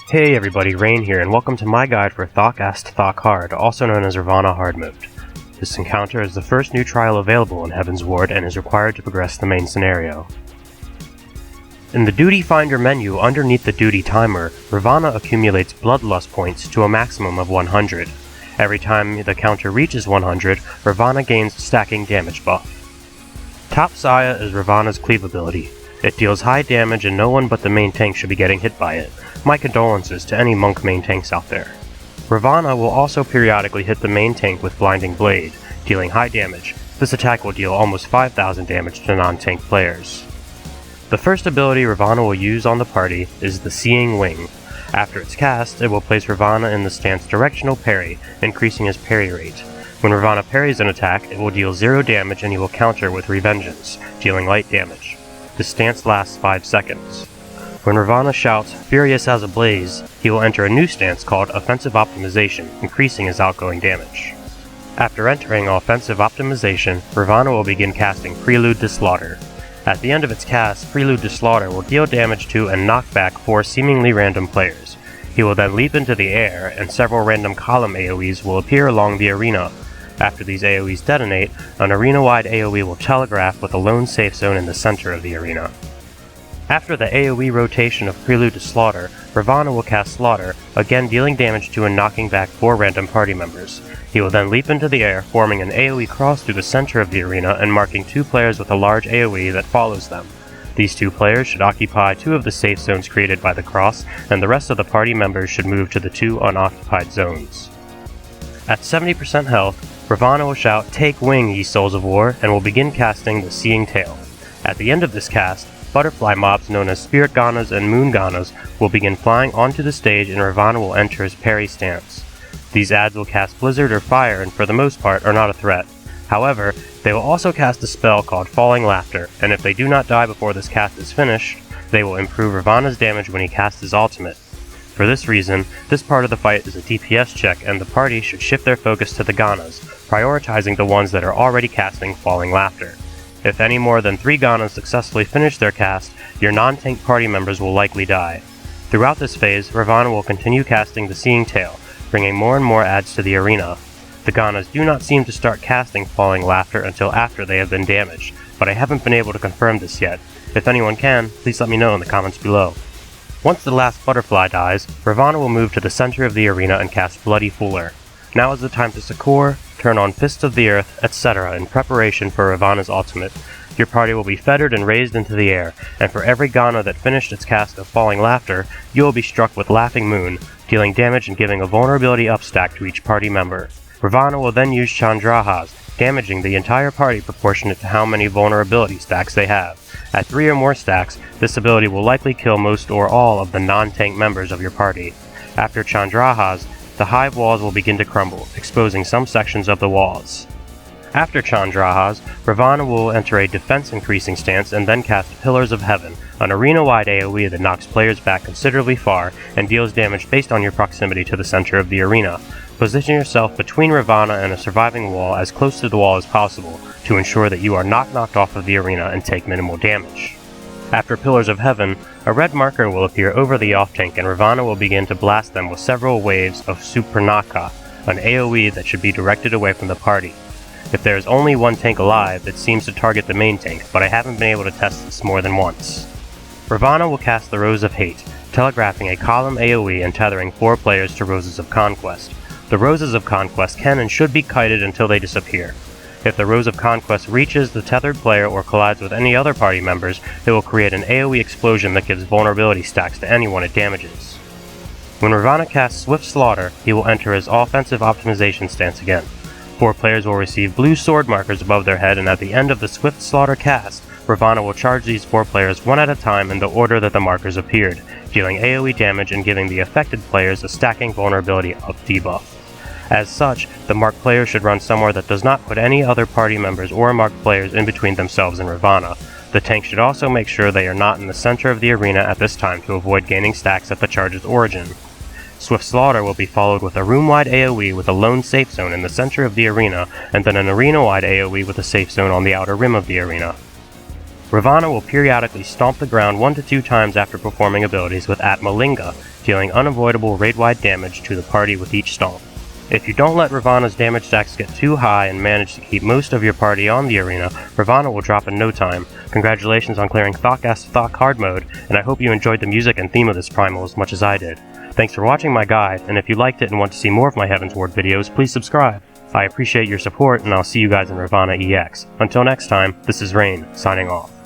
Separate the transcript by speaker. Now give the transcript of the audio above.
Speaker 1: Hey everybody, Rain here, and welcome to my guide for Thok Ast Thok Hard, also known as Ravana Hard Mode. This encounter is the first new trial available in Heavensward and is required to progress the main scenario. In the Duty Finder menu underneath the Duty Timer, Ravana accumulates Bloodlust points to a maximum of 100. Every time the counter reaches 100, Ravana gains stacking damage buff. Top Saya is Ravana's cleave ability. It deals high damage and no one but the main tank should be getting hit by it. My condolences to any monk main tanks out there. Ravana will also periodically hit the main tank with Blinding Blade, dealing high damage. This attack will deal almost 5,000 damage to non-tank players. The first ability Ravana will use on the party is the Seeing Wing. After its cast, it will place Ravana in the stance Directional Parry, increasing his parry rate. When Ravana parries an attack, it will deal 0 damage and he will counter with Revengeance, dealing light damage. The stance lasts 5 seconds. When Ravana shouts, "Furious as a Blaze," he will enter a new stance called Offensive Optimization, increasing his outgoing damage. After entering Offensive Optimization, Ravana will begin casting Prelude to Slaughter. At the end of its cast, Prelude to Slaughter will deal damage to and knock back 4 seemingly random players. He will then leap into the air, and several random column AoEs will appear along the arena. After these AoEs detonate, an arena-wide AoE will telegraph with a lone safe zone in the center of the arena. After the AoE rotation of Prelude to Slaughter, Ravana will cast Slaughter, again dealing damage to and knocking back 4 random party members. He will then leap into the air, forming an AoE cross through the center of the arena and marking 2 players with a large AoE that follows them. These 2 players should occupy 2 of the safe zones created by the cross, and the rest of the party members should move to the 2 unoccupied zones. At 70% health, Ravana will shout, "Take wing, ye souls of war," and will begin casting the Seeing Tail. At the end of this cast, butterfly mobs known as Spirit Ganas and Moon Ganas will begin flying onto the stage and Ravana will enter his parry stance. These adds will cast Blizzard or Fire and for the most part are not a threat. However, they will also cast a spell called Falling Laughter, and if they do not die before this cast is finished, they will improve Ravana's damage when he casts his ultimate. For this reason, this part of the fight is a DPS check and the party should shift their focus to the Ganas, prioritizing the ones that are already casting Falling Laughter. If any more than 3 Ganas successfully finish their cast, your non-tank party members will likely die. Throughout this phase, Ravana will continue casting the Seeing Tail, bringing more and more adds to the arena. The Ganas do not seem to start casting Falling Laughter until after they have been damaged, but I haven't been able to confirm this yet. If anyone can, please let me know in the comments below. Once the last butterfly dies, Ravana will move to the center of the arena and cast Bloody Fuller. Now is the time to succor, turn on Fists of the Earth, etc. in preparation for Ravana's ultimate. Your party will be feathered and raised into the air, and for every Gana that finished its cast of Falling Laughter, you will be struck with Laughing Moon, dealing damage and giving a vulnerability upstack to each party member. Ravana will then use Chandrahas, damaging the entire party proportionate to how many vulnerability stacks they have. At 3 or more stacks, this ability will likely kill most or all of the non-tank members of your party. After Chandrahas, the hive walls will begin to crumble, exposing some sections of the walls. After Chandrahas, Ravana will enter a defense-increasing stance and then cast Pillars of Heaven, an arena-wide AoE that knocks players back considerably far and deals damage based on your proximity to the center of the arena. Position yourself between Ravana and a surviving wall as close to the wall as possible to ensure that you are not knocked off of the arena and take minimal damage. After Pillars of Heaven, a red marker will appear over the off-tank and Ravana will begin to blast them with several waves of Supernaka, an AoE that should be directed away from the party. If there is only one tank alive, it seems to target the main tank, but I haven't been able to test this more than once. Ravana will cast the Rose of Hate, telegraphing a column AoE and tethering 4 players to Roses of Conquest. The Roses of Conquest can and should be kited until they disappear. If the Rose of Conquest reaches the tethered player or collides with any other party members, it will create an AoE explosion that gives vulnerability stacks to anyone it damages. When Ravana casts Swift Slaughter, he will enter his offensive optimization stance again. 4 players will receive blue sword markers above their head, and at the end of the Swift Slaughter cast, Ravana will charge these 4 players one at a time in the order that the markers appeared, dealing AoE damage and giving the affected players a stacking vulnerability up debuff. As such, the marked player should run somewhere that does not put any other party members or marked players in between themselves and Ravana. The tank should also make sure they are not in the center of the arena at this time to avoid gaining stacks at the charge's origin. Swift Slaughter will be followed with a room-wide AoE with a lone safe zone in the center of the arena, and then an arena-wide AoE with a safe zone on the outer rim of the arena. Ravana will periodically stomp the ground 1 to 2 times after performing abilities with Atmalinga, dealing unavoidable raid-wide damage to the party with each stomp. If you don't let Ravana's damage stacks get too high and manage to keep most of your party on the arena, Ravana will drop in no time. Congratulations on clearing Thok Ast Thok hard mode, and I hope you enjoyed the music and theme of this primal as much as I did. Thanks for watching my guide, and if you liked it and want to see more of my Heavensward videos, please subscribe. I appreciate your support, and I'll see you guys in Ravana EX. Until next time, this is Rain, signing off.